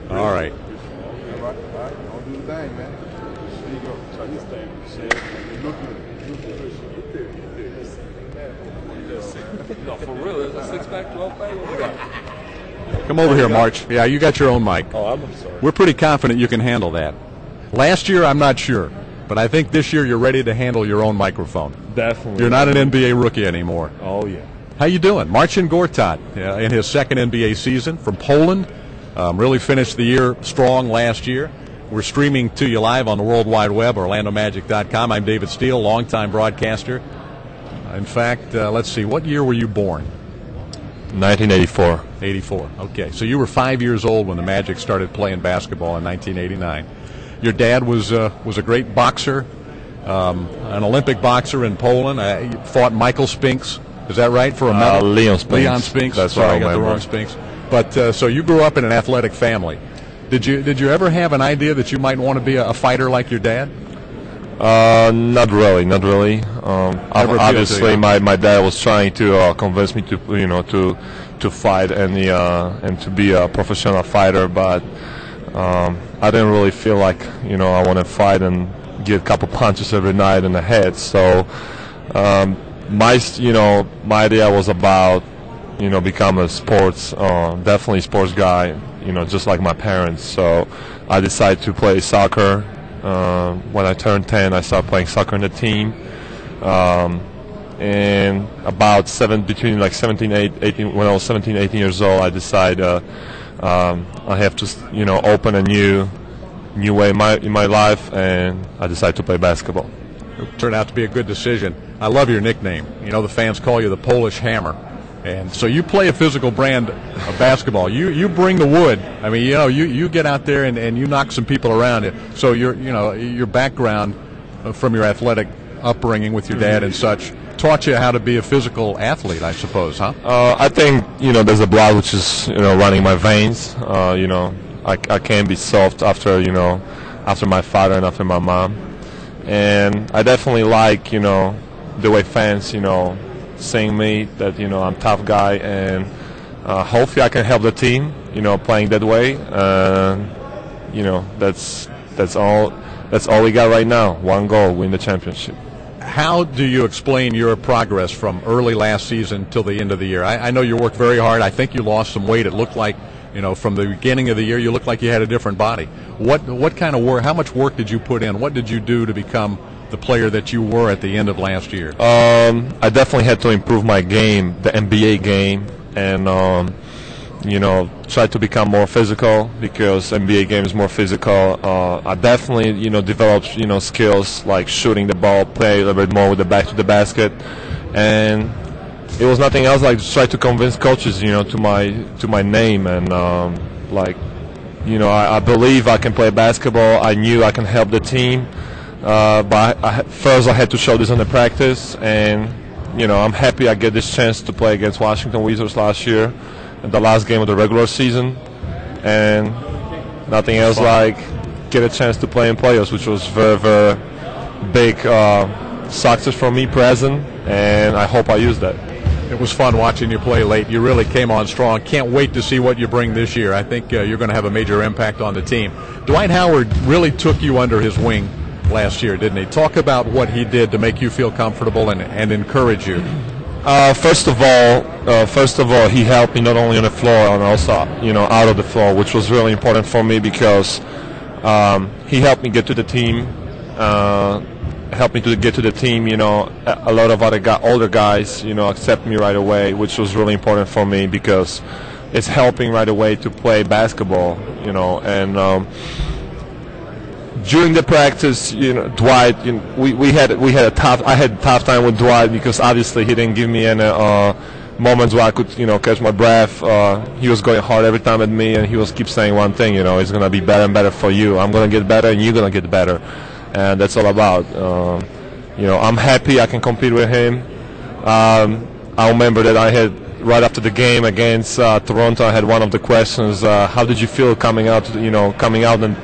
All right. All right. Don't do the thing, man. There you go. Try this thing. Look No, for real, is a 6-pack, 12-pack? What we got? Come over here, March. Yeah, you got your own mic. Oh, I'm sorry. We're pretty confident you can handle that. Last year, I'm not sure, but I think this year you're ready to handle your own microphone. Definitely. You're not an NBA rookie anymore. Oh, yeah. How you doing? Marcin Gortat in his second NBA season from Poland. Really finished the year strong last year. We're streaming to you live on the World Wide Web, OrlandoMagic.com. I'm David Steele, longtime broadcaster. In fact, let's see, what year were you born? 1984. 84. Okay, so you were 5 years old when the Magic started playing basketball in 1989. Your dad was a great boxer, an Olympic boxer in Poland. He fought Michael Spinks. Is that right? For a medal? Leon Spinks. Leon Spinks. That's Sorry, what I got the wrong Spinks. But so you grew up in an athletic family. Did you ever have an idea that you might want to be a fighter like your dad? Not really. Obviously, my dad was trying to convince me to fight and to be a professional fighter, but I didn't really feel like I want to fight and get a couple punches every night in the head. So my idea was about become a sports, definitely sports guy, just like my parents. So I decided to play soccer. When I turned 10, I started playing soccer in the team. And about between 17, 18, when I was 17, 18 years old, I decided I have to, open a new way in my life, and I decided to play basketball. It turned out to be a good decision. I love your nickname. The fans call you the Polish Hammer. And so you play a physical brand of basketball. You bring the wood. I mean, you get out there and you knock some people around. So your background from your athletic upbringing with your dad and such taught you how to be a physical athlete, I suppose, huh? I think there's a blood which is running my veins. I can't be soft after my father and after my mom, and I definitely like the way fans saying me that I'm a tough guy, and hopefully I can help the team playing that way. That's all we got right now. One goal, win the championship. How do you explain your progress from early last season till the end of the year? I know you worked very hard. I think you lost some weight. It looked like from the beginning of the year you looked like you had a different body. What kind of work? How much work did you put in? What did you do to become the player that you were at the end of last year? I definitely had to improve my game, the NBA game, and try to become more physical because NBA game is more physical. I definitely developed skills like shooting the ball, play a little bit more with the back to the basket, and it was nothing else like to try to convince coaches to my name, and I believe I can play basketball. I knew I can help the team. But first I had to show this on the practice, and I'm happy I get this chance to play against Washington Wizards last year in the last game of the regular season, and nothing else like get a chance to play in playoffs, which was very, very big success for me present, and I hope I use that. It was fun watching you play late. You really came on strong. Can't wait to see what you bring this year. I think you're going to have a major impact on the team. Dwight Howard really took you under his wing last year, didn't he? Talk about what he did to make you feel comfortable and encourage you. First of all, he helped me not only on the floor and also out of the floor, which was really important for me because he helped me get to the team. A lot of older guys, accept me right away, which was really important for me because it's helping right away to play basketball, and. During the practice, Dwight, I had a tough time with Dwight because obviously he didn't give me any moments where I could, catch my breath. He was going hard every time at me, and he was keep saying one thing, it's going to be better and better for you. I'm going to get better, and you're going to get better, and that's all about. I'm happy I can compete with him. I remember that I had right after the game against Toronto, I had one of the questions: how did you feel coming out and coming out on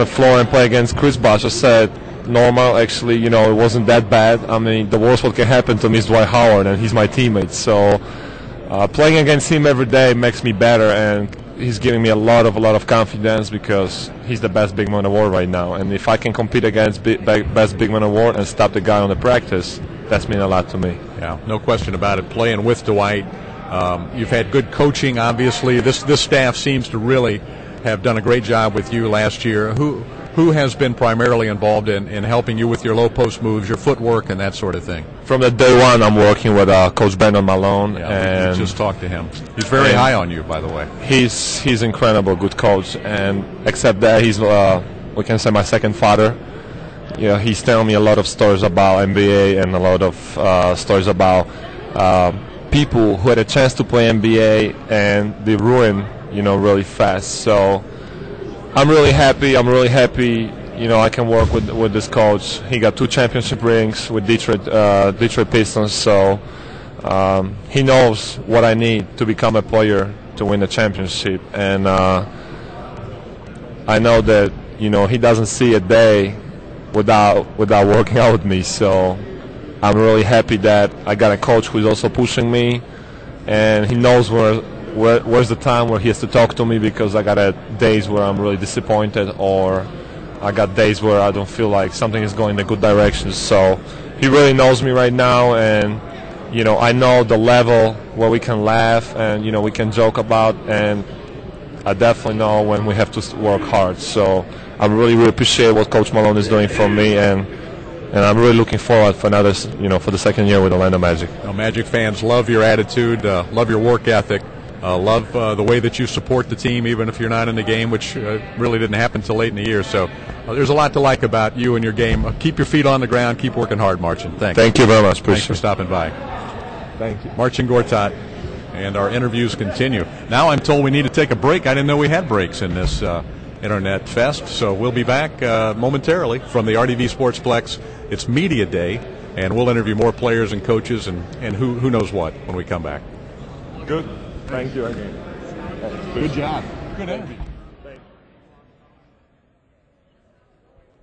the floor and play against Chris Bosh? I said, normal, actually, it wasn't that bad. I mean, the worst what can happen to me is Dwight Howard, and he's my teammate. So playing against him every day makes me better, and he's giving me a lot of confidence because he's the best big man in the world right now. And if I can compete against best big man in the world and stop the guy on the practice, that's mean a lot to me. Yeah, no question about it. Playing with Dwight, you've had good coaching. Obviously, this staff seems to really have done a great job with you last year. Who has been primarily involved in helping you with your low post moves, your footwork, and that sort of thing? From the day one, I'm working with Coach Brandon Malone. Yeah, and we just talked to him. He's very high on you, by the way. He's incredible, good coach. And except that, he's we can say my second father. Yeah, he's telling me a lot of stories about NBA and a lot of stories about people who had a chance to play NBA and they ruined, really fast. So I'm really happy. I can work with this coach. He got 2 championship rings with Detroit Pistons. So he knows what I need to become a player to win the championship. And I know that he doesn't see a day without working out with me. So I'm really happy that I got a coach who's also pushing me, and he knows where's the time where he has to talk to me, because I got days where I'm really disappointed, or I got days where I don't feel like something is going in a good direction. So he really knows me right now, and I know the level where we can laugh and we can joke about, and I definitely know when we have to work hard. So I really appreciate what Coach Malone is doing for me, and I'm really looking forward for another, for the second year with Orlando Magic. Magic fans love your attitude, love your work ethic. Love the way that you support the team, even if you're not in the game, which really didn't happen until late in the year. So there's a lot to like about you and your game. Keep your feet on the ground. Keep working hard, Marcin. Thanks. Thank you very much. Thanks for stopping by. Thank you. Marcin Gortat, and our interviews continue. Now I'm told we need to take a break. I didn't know we had breaks in this Internet Fest. So we'll be back momentarily from the RDV Sportsplex. It's Media Day, and we'll interview more players and coaches and who knows what when we come back. Good. Thank you again. Good job. Good interview.